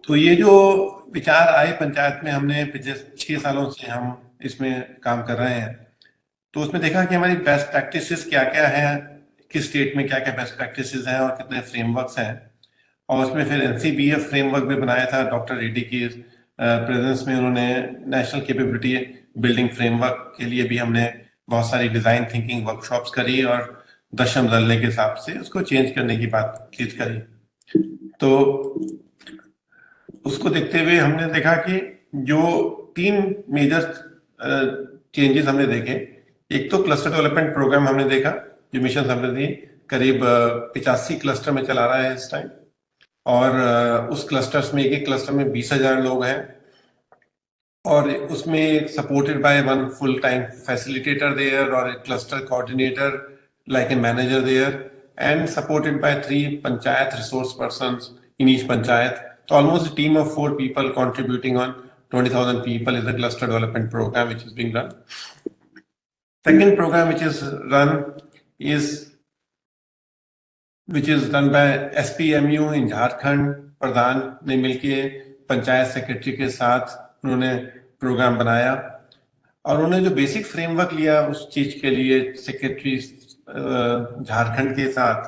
तो ये जो विचार आए पंचायत में, हमने पिछले 6 सालों से हम इसमें काम कर रहे हैं। तो उसमें देखा कि हमारी बेस्ट प्रैक्टिसेस क्या क्या है, किस स्टेट में क्या क्या बेस्ट प्रैक्टिसेस हैं और कितने फ्रेमवर्क्स हैं। और उसमें फिर एनसीबीएफ फ्रेमवर्क भी बनाया था डॉक्टर रेड्डी की प्रेजेंस में। उन्होंने नेशनल कैपेबिलिटी बिल्डिंग फ्रेमवर्क के लिए भी हमने बहुत सारी डिजाइन थिंकिंग वर्कशॉप्स करी और दशम दलने के हिसाब से उसको चेंज करने की बातचीत करी। तो उसको देखते हुए हमने देखा कि जो 3 मेजर चेंजेस हमने देखे। एक तो क्लस्टर डेवलपमेंट प्रोग्राम हमने देखा, जो मिशन समृद्धि करीब 85 क्लस्टर में चला रहा है इस टाइम। और उस क्लस्टर्स में, एक एक क्लस्टर में 20,000 लोग हैं और उसमें supported by one full time facilitator there और cluster coordinator like a manager there and supported by 3 panchayat resource persons in each panchayat. So almost a team of 4 people contributing on 20,000 people is the cluster development program which is being run. Second program which is run by SPMU in Jharkhand. प्रधान ने मिलके panchayat secretary के साथ उन्होंने programme बनाया और उन्होंने जो basic framework लिया उस चीज के लिए सेक्रेटरी झारखंड के साथ,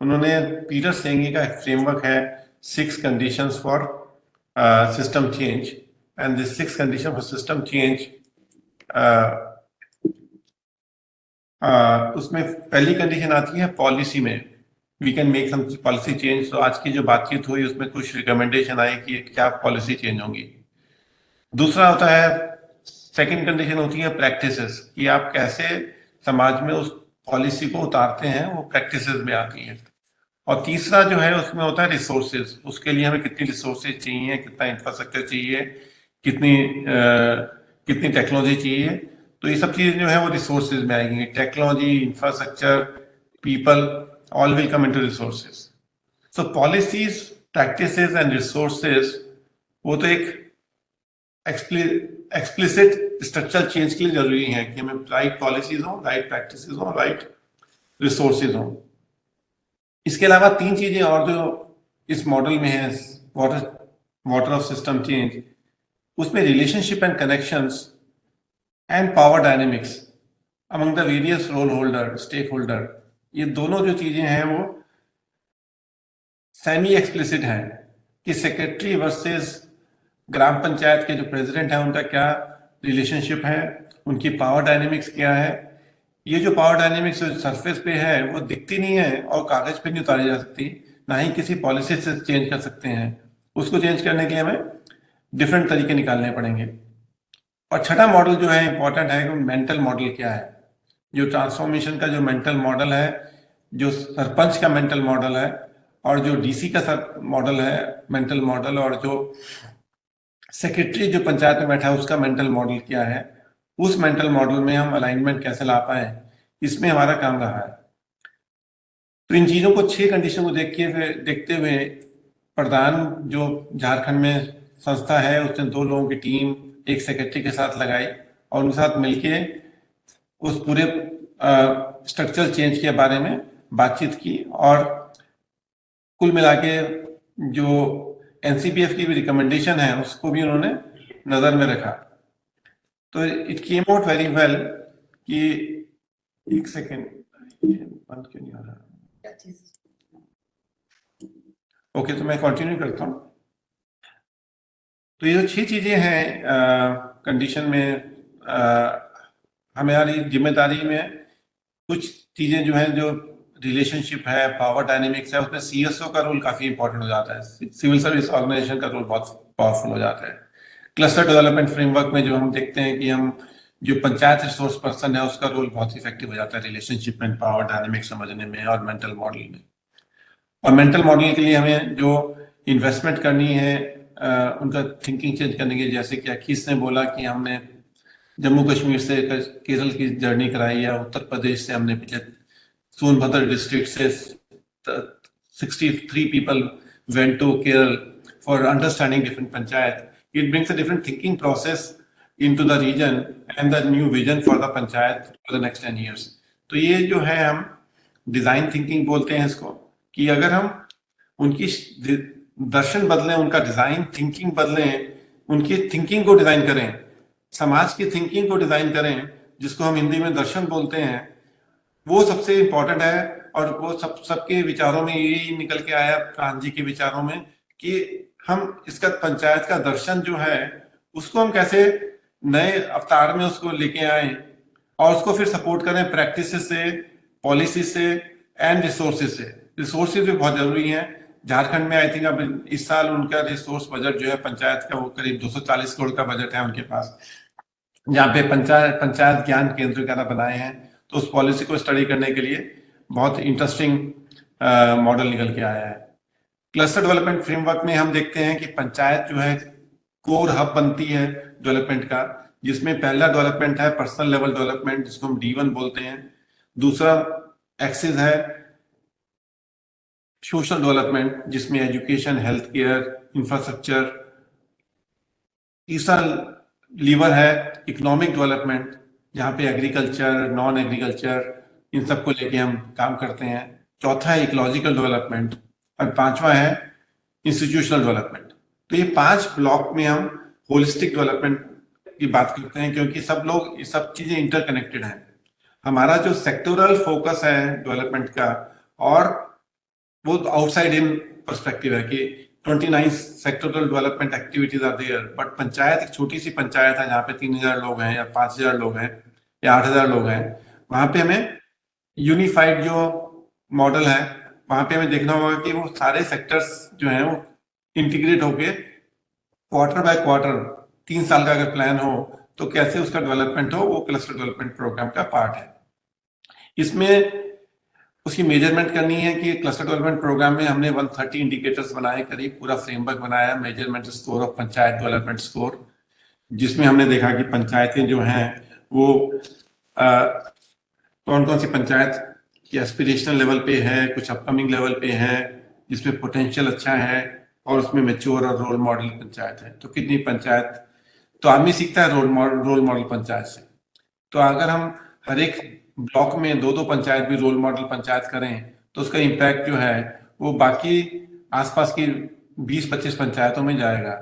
उन्होंने पीटर सेंगी का एक फ्रेमवर्क है 6 conditions for system change, and this 6 condition for system change उसमें पहली कंडीशन आती है पॉलिसी में, we can make some policy change. तो आज की जो बातचीत हुई उसमें कुछ रिकमेंडेशन आई कि क्या पॉलिसी चेंज होंगी. दूसरा होता है, सेकंड कंडीशन होती है प्रैक्टिसेस, कि आप कैसे समाज में उस पॉलिसी को उतारते हैं, वो प्रैक्टिसेस में आती है. और तीसरा जो है उसमें होता है रिसोर्सेज, उसके लिए हमें कितनी रिसोर्सेज चाहिए, कितना इंफ्रास्ट्रक्चर चाहिए, कितनी टेक्नोलॉजी चाहिए. तो ये सब चीजें जो है वो रिसोर्सेज में आएंगी. Technology, infrastructure, people, all will come into resources. So policies, practices and resources वो तो एक एक्सप्लिसिट स्ट्रक्चरल चेंज के लिए जरूरी है कि हमें राइट पॉलिसीज हो, राइट प्रैक्टिसेस हो, राइट रिसोर्सेज हो. इसके अलावा 3 चीजें और जो इस मॉडल में है, वाटर ऑफ सिस्टम चेंज, उसमें relationship and connections and power dynamics among the various role holder, stakeholder, ये दोनों जो चीजें हैं वो सेमी एक्सप्लिसिट हैं कि सेक्रेटरी वर्सेस ग्राम पंचायत के जो प्रेसिडेंट हैं उनका क्या रिलेशनशिप है, उनकी पावर डायनेमिक्स क्या है. ये जो पावर डायनेमिक्स सरफेस पे है वो दिखती नहीं है और कागज पे नहीं उतारी जा सकती, ना ही किसी पॉलिसी से चेंज कर सकते हैं. उसको चेंज करने के लिए हमें डिफरेंट तरीके निकालने पड़ेंगे. और छठा मॉडल जो है इंपॉर्टेंट है, मेंटल मॉडल क्या है. जो ट्रांसफॉर्मेशन का जो मेंटल मॉडल है, जो सरपंच का मेंटल मॉडल है और जो डीसी का मॉडल है मेंटल मॉडल, और जो सेक्रेटरी जो पंचायत में बैठा है उसका मेंटल मॉडल क्या है, उस मेंटल मॉडल में हम अलाइनमेंट कैसे ला पाए, इसमें हमारा काम रहा है. तो इन चीजों को 6 कंडीशन को देखते हुए प्रधान जो झारखंड में संस्था है उसने 2 लोगों की टीम एक सेक्रेटरी के साथ लगाई और उनके साथ मिलके उस पूरे स्ट्रक्चरल चेंज के बारे में बातचीत की. और कुल मिला के जो एनसीबीएफ की भी रिकमेंडेशन है उसको भी उन्होंने नजर में रखा. तो it came out very well कि एक सेकेंड बंद क्यों नहीं हो रहा. ओके, तो मैं कंटिन्यू करता हूँ. तो ये जो 6 चीजें हैं कंडीशन में, हमारी जिम्मेदारी में कुछ चीजें जो हैं, जो रिलेशनशिप है, पावर डायनेमिक्स है, उसमें सीएसओ का रोल काफी इंपॉर्टेंट हो जाता है. सिविल सर्विस ऑर्गेनाइजेशन का रोल बहुत पावरफुल हो जाता है. क्लस्टर डेवलपमेंट फ्रेमवर्क में जो हम देखते हैं कि हम जो पंचायत रिसोर्स पर्सन है उसका रोल बहुत इफेक्टिव हो जाता है रिलेशनशिप एंड पावर डायनेमिक्स समझने में और मेंटल मॉडल में. और मेंटल मॉडल के लिए हमें जो इन्वेस्टमेंट करनी है, उनका थिंकिंग चेंज करने के लिए, जैसे कि अखीस ने बोला कि हमने जम्मू कश्मीर से केरल की जर्नी कराई, या उत्तर प्रदेश से हमने पिछले सोनभद्र डिस्ट्रिक्ट से 63 people went to Kerala for understanding different panchayat. It brings a different thinking process into the region and the new vision for the panchayat for the next 10 years. तो ये जो है हम डिजाइन थिंकिंग बोलते हैं इसको, कि अगर हम उनकी दर्शन बदलें, उनका डिजाइन थिंकिंग बदलें, उनकी थिंकिंग को डिजाइन करें, समाज की थिंकिंग को डिजाइन करें, जिसको हम हिंदी में दर्शन बोलते हैं, वो सबसे इम्पोर्टेंट है। और वो सबके विचारों में यही निकल के आया, प्राण जी के विचारों में, कि हम इसका पंचायत का दर्शन जो है उसको हम कैसे नए अवतार में उसको लेके आए और उसको फिर सपोर्ट करें प्रैक्टिस से, पॉलिसी से एंड रिसोर्सेज से। रिसोर्सेज भी बहुत जरूरी है। झारखंड में आई थिंक अब इस साल उनका रिसोर्स बजट जो है पंचायत का, वो करीब 240 करोड़ का बजट है उनके पास, जहाँ पे पंचायत ज्ञान केंद्र वगैरह बनाए हैं। तो उस पॉलिसी को स्टडी करने के लिए बहुत इंटरेस्टिंग मॉडल निकल के आया है। क्लस्टर डेवलपमेंट फ्रेमवर्क में हम देखते हैं कि पंचायत जो है कोर हब बनती है डेवलपमेंट का, जिसमें पहला डेवलपमेंट है पर्सनल लेवल डेवलपमेंट, जिसको हम D1 बोलते हैं। दूसरा एक्सिस है सोशल डेवलपमेंट, जिसमें एजुकेशन, हेल्थ केयर, इंफ्रास्ट्रक्चर। तीसरा लीवर है इकोनॉमिक डेवलपमेंट, जहाँ पे एग्रीकल्चर, नॉन एग्रीकल्चर, इन सबको लेके हम काम करते हैं। चौथा है इकोलॉजिकल डेवलपमेंट और पांचवा है इंस्टीट्यूशनल डेवलपमेंट। तो ये 5 ब्लॉक में हम होलिस्टिक डेवलपमेंट की बात करते हैं, क्योंकि सब लोग, ये सब चीजें इंटरकनेक्टेड हैं। हमारा जो सेक्टोरल फोकस है डेवलपमेंट का, और वो आउटसाइड इन पर्सपेक्टिव है कि 29 sectoral development activities are there, but panchayat एक छोटी सी पंचायत है जहाँ पे 3000 लोग हैं या 5000 लोग हैं या 8000 लोग हैं। वहां पे हमें यूनिफाइड जो मॉडल है, वहां पे हमें देखना होगा कि वो सारे सेक्टर्स जो हैं वो इंटीग्रेट होके क्वार्टर बाय क्वार्टर 3 साल का अगर प्लान हो तो कैसे उसका डेवलपमेंट हो, वो क्लस्टर डेवलपमेंट प्रोग्राम का पार्ट है। इसमें उसकी मेजरमेंट करनी है कि क्लस्टर डेवलपमेंट प्रोग्राम में हमने 130 इंडिकेटर्स बनाए, करीब पूरा फ्रेमवर्क बनाया, measurement score of panchayat development score, जिसमें हमने देखा कि पंचायतें जो हैं वो कौन कौन सी पंचायत की एस्पिरेशनल लेवल पे है, कुछ अपकमिंग लेवल पे है, जिसमें पोटेंशियल अच्छा है, और उसमें मेच्योर और रोल मॉडल पंचायत है। तो कितनी पंचायत, तो आदमी सीखता है रोल मॉडल पंचायत से। तो अगर हम हर एक ब्लॉक में 2-2 पंचायत भी रोल मॉडल पंचायत करें तो उसका इम्पैक्ट जो है वो बाकी आसपास की 20-25 पंचायतों में जाएगा।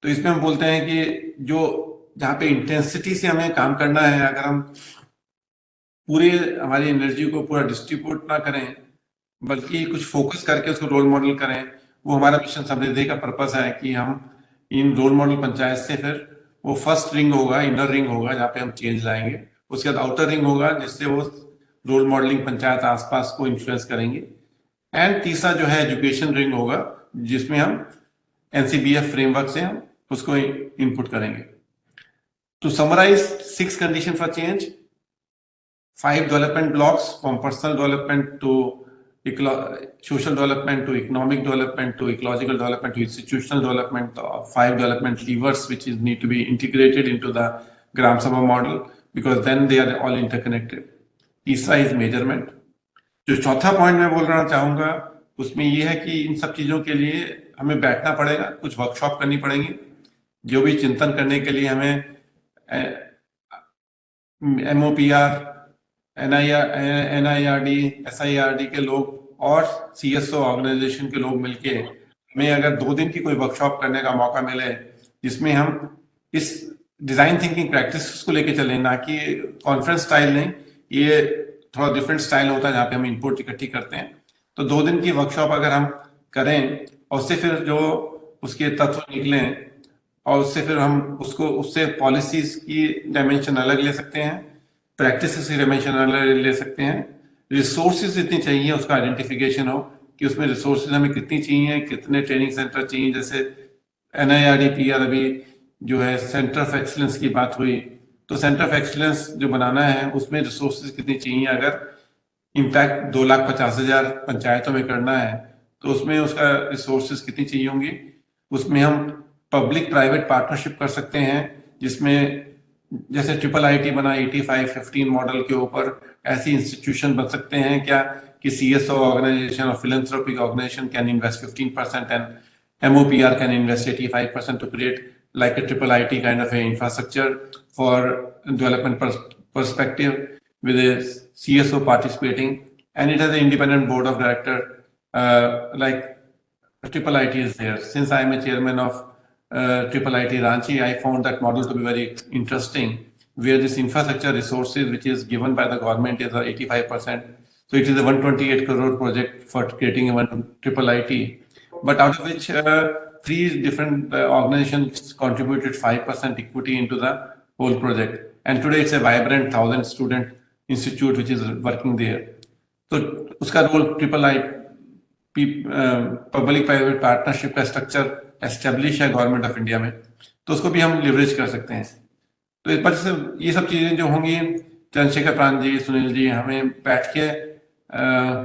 तो इसमें हम बोलते हैं कि जो जहाँ पे इंटेंसिटी से हमें काम करना है, अगर हम पूरे हमारी एनर्जी को पूरा डिस्ट्रीब्यूट ना करें बल्कि कुछ फोकस करके उसको रोल मॉडल करें, वो हमारा मिशन समृद्धि का पर्पस है कि हम इन रोल मॉडल पंचायत से फिर वो फर्स्ट रिंग होगा, इनर रिंग होगा जहाँ पे हम चेंज लाएंगे, उसके बाद आउटर रिंग होगा जिससे वो रोल मॉडलिंग पंचायत आसपास को इन्फ्लुएंस करेंगे, एंड तीसरा जो है एजुकेशन रिंग होगा जिसमें हम NCBF फ्रेमवर्क से हम उसको इनपुट करेंगे। To summarize 6 conditions for change, 5 development blocks from personal development to social development to economic development to ecological development to institutional development, 5 development levers which is need to be integrated into the Gram Sabha model because then they are all interconnected. तीसरा is measurement. जो चौथा point मैं बोल रहा चाहूंगा उसमें ये है कि इन सब चीजों के लिए हमें बैठना पड़ेगा, कुछ वर्कशॉप करनी पड़ेगी, जो भी चिंतन करने के लिए हमें MOPR, NIRD, SIRD के लोग और CSO ऑर्गेनाइजेशन के लोग मिलके हमें अगर 2 दिन की कोई वर्कशॉप करने का मौका मिले जिसमें हम इस डिजाइन थिंकिंग प्रैक्टिस को लेके चलें, ना कि कॉन्फ्रेंस स्टाइल नहीं, ये थोड़ा डिफरेंट स्टाइल होता है जहाँ पे हम इनपुट इकट्ठी करते हैं। तो 2 दिन की वर्कशॉप अगर हम करें और उससे फिर जो उसके तत्व निकलें और उससे फिर हम उसको उससे पॉलिसीज की डायमेंशन अलग ले सकते हैं, प्रैक्टिसेस की डायमेंशन अलग ले सकते हैं, रिसोर्सेज इतनी चाहिए उसका आइडेंटिफिकेशन हो कि उसमें रिसोर्सेज हमें कितनी चाहिए, कितने ट्रेनिंग सेंटर चाहिए। जैसे NIRDP अभी जो है सेंटर ऑफ एक्सीलेंस की बात हुई, तो सेंटर ऑफ एक्सीलेंस जो बनाना है उसमें रिसोर्सेज कितनी चाहिए। अगर इम्पैक्ट 2,50,000 पंचायतों में करना है तो उसमें उसका रिसोर्सेज कितनी चाहिए होंगी। उसमें हम पब्लिक प्राइवेट पार्टनरशिप कर सकते हैं, जिसमें जैसे IIIT बना 85-15 मॉडल के ऊपर, ऐसी इंस्टीट्यूशन बन सकते हैं क्या कि CSO ऑर्गेनाइजेशन और philanthropic organization can invest 15% and MOPR can invest 85% to create like a IIIT kind of a infrastructure for development perspective with a CSO participating, and it has an independent board of director like triple IT is there. Since I am a chairman of triple IT Ranchi, I found that model to be very interesting, where this infrastructure resources which is given by the government is 85%. So it is a 128 crore project for creating a one triple IT, but out of which three different organizations contributed 5% equity into the whole project. And today it's a vibrant 1,000-student institute which is working there. तो उसका role triple I public private partnership का structure establish है government of India में, तो उसको भी हम leverage कर सकते हैं। तो इस वजह से ये सब चीज़ें जो होंगी, चंद्रशेखर प्रांत जी, सुनील जी, हमें बैठ के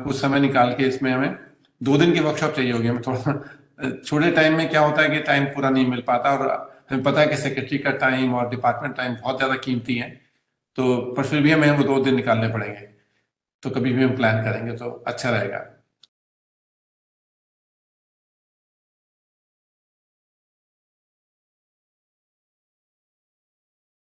कुछ समय निकाल के इसमें हमें 2 दिन की वर्कशॉप चाहिए होगी। हमें थोड़ा छोटे टाइम में क्या होता है कि टाइम पूरा नहीं मिल पाता, और हमें पता है कि सेक्रेटरी का टाइम और डिपार्टमेंट टाइम बहुत ज़्यादा कीमती है, तो पर फिर भी हमें वो 2 दिन निकालने पड़ेंगे। तो कभी भी हम प्लान करेंगे तो अच्छा रहेगा।